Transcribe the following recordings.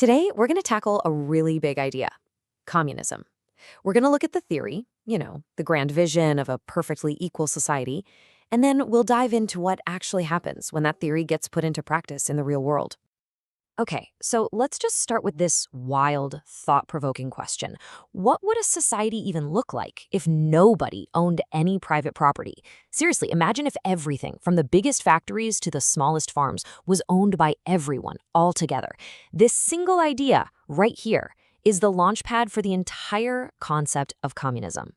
Today, we're going to tackle a really big idea: communism. We're going to look at the theory, the grand vision of a perfectly equal society, and then we'll dive into what actually happens when that theory gets put into practice in the real world. Okay, so let's just start with this wild, thought-provoking question. What would a society even look like if nobody owned any private property? Seriously, imagine if everything, from the biggest factories to the smallest farms, was owned by everyone all together. This single idea, right here, is the launchpad for the entire concept of communism.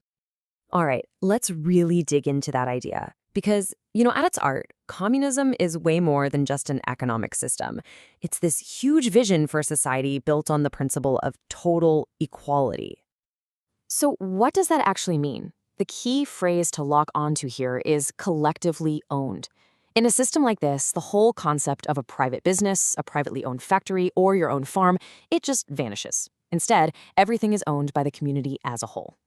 All right, let's really dig into that idea. Because, at its art, communism is way more than just an economic system. It's this huge vision for a society built on the principle of total equality. So what does that actually mean? The key phrase to lock onto here is collectively owned. In a system like this, the whole concept of a private business, a privately owned factory, or your own farm, it just vanishes. Instead, everything is owned by the community as a whole.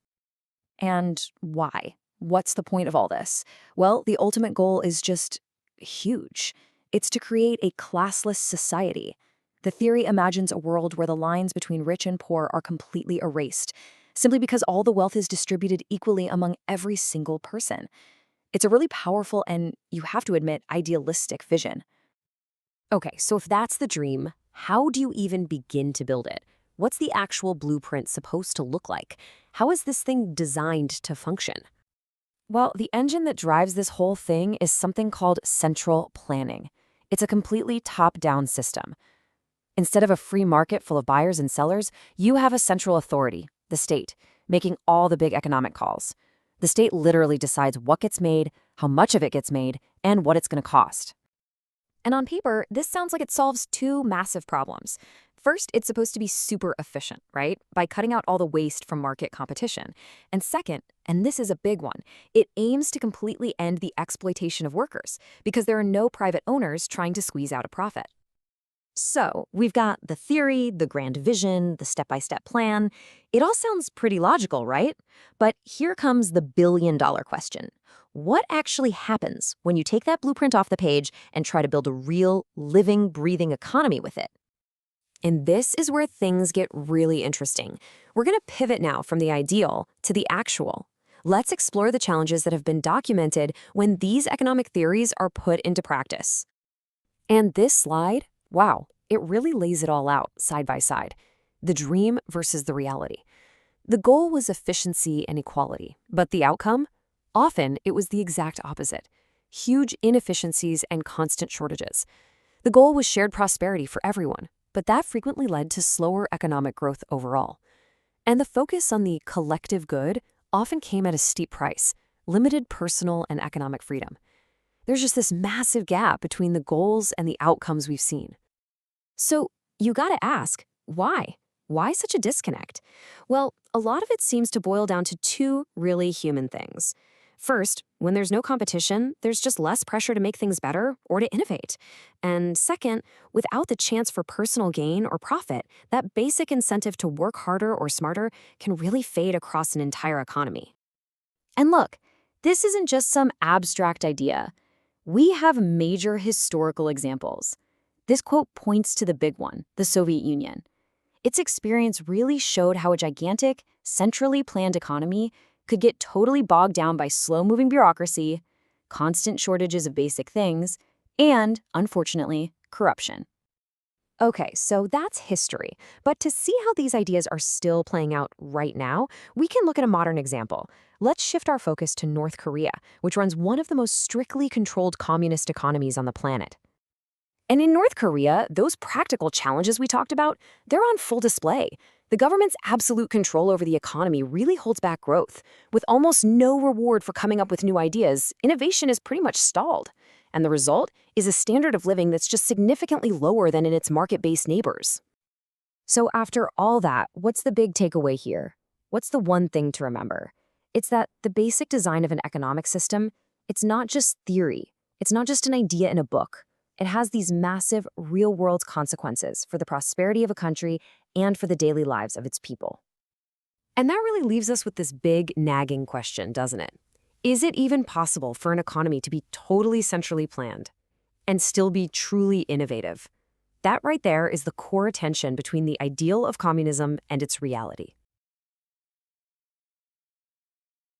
And why? What's the point of all this? Well, the ultimate goal is just huge. It's to create a classless society. The theory imagines a world where the lines between rich and poor are completely erased, simply because all the wealth is distributed equally among every single person. It's a really powerful and, you have to admit, idealistic vision. Okay, so if that's the dream, how do you even begin to build it? What's the actual blueprint supposed to look like? How is this thing designed to function? Well, the engine that drives this whole thing is something called central planning. It's a completely top-down system. Instead of a free market full of buyers and sellers, you have a central authority, the state, making all the big economic calls. The state literally decides what gets made, how much of it gets made, and what it's going to cost. And on paper, this sounds like it solves two massive problems. First, it's supposed to be super efficient, right? By cutting out all the waste from market competition. And second, and this is a big one, it aims to completely end the exploitation of workers because there are no private owners trying to squeeze out a profit. So, we've got the theory, the grand vision, the step-by-step plan. It all sounds pretty logical, right? But here comes the billion-dollar question. What actually happens when you take that blueprint off the page and try to build a real, living, breathing economy with it? And this is where things get really interesting. We're going to pivot now from the ideal to the actual. Let's explore the challenges that have been documented when these economic theories are put into practice. And this slide, wow, it really lays it all out side by side. The dream versus the reality. The goal was efficiency and equality, but the outcome? Often, it was the exact opposite. Huge inefficiencies and constant shortages. The goal was shared prosperity for everyone, but that frequently led to slower economic growth overall. And the focus on the collective good often came at a steep price, limited personal and economic freedom. There's just this massive gap between the goals and the outcomes we've seen. So you gotta ask, why? Why such a disconnect? Well, a lot of it seems to boil down to two really human things. First, when there's no competition, there's just less pressure to make things better or to innovate. And second, without the chance for personal gain or profit, that basic incentive to work harder or smarter can really fade across an entire economy. And look, this isn't just some abstract idea. We have major historical examples. This quote points to the big one, the Soviet Union. Its experience really showed how a gigantic, centrally planned economy could get totally bogged down by slow-moving bureaucracy, constant shortages of basic things, and, unfortunately, corruption. Okay, so that's history. But to see how these ideas are still playing out right now, we can look at a modern example. Let's shift our focus to North Korea, which runs one of the most strictly controlled communist economies on the planet. And in North Korea, those practical challenges we talked about, they're on full display. The government's absolute control over the economy really holds back growth. With almost no reward for coming up with new ideas, innovation is pretty much stalled. And the result is a standard of living that's just significantly lower than in its market-based neighbors. So after all that, what's the big takeaway here? What's the one thing to remember? It's that the basic design of an economic system, it's not just theory. It's not just an idea in a book. It has these massive, real-world consequences for the prosperity of a country and for the daily lives of its people. And that really leaves us with this big, nagging question, doesn't it? Is it even possible for an economy to be totally centrally planned and still be truly innovative? That right there is the core tension between the ideal of communism and its reality.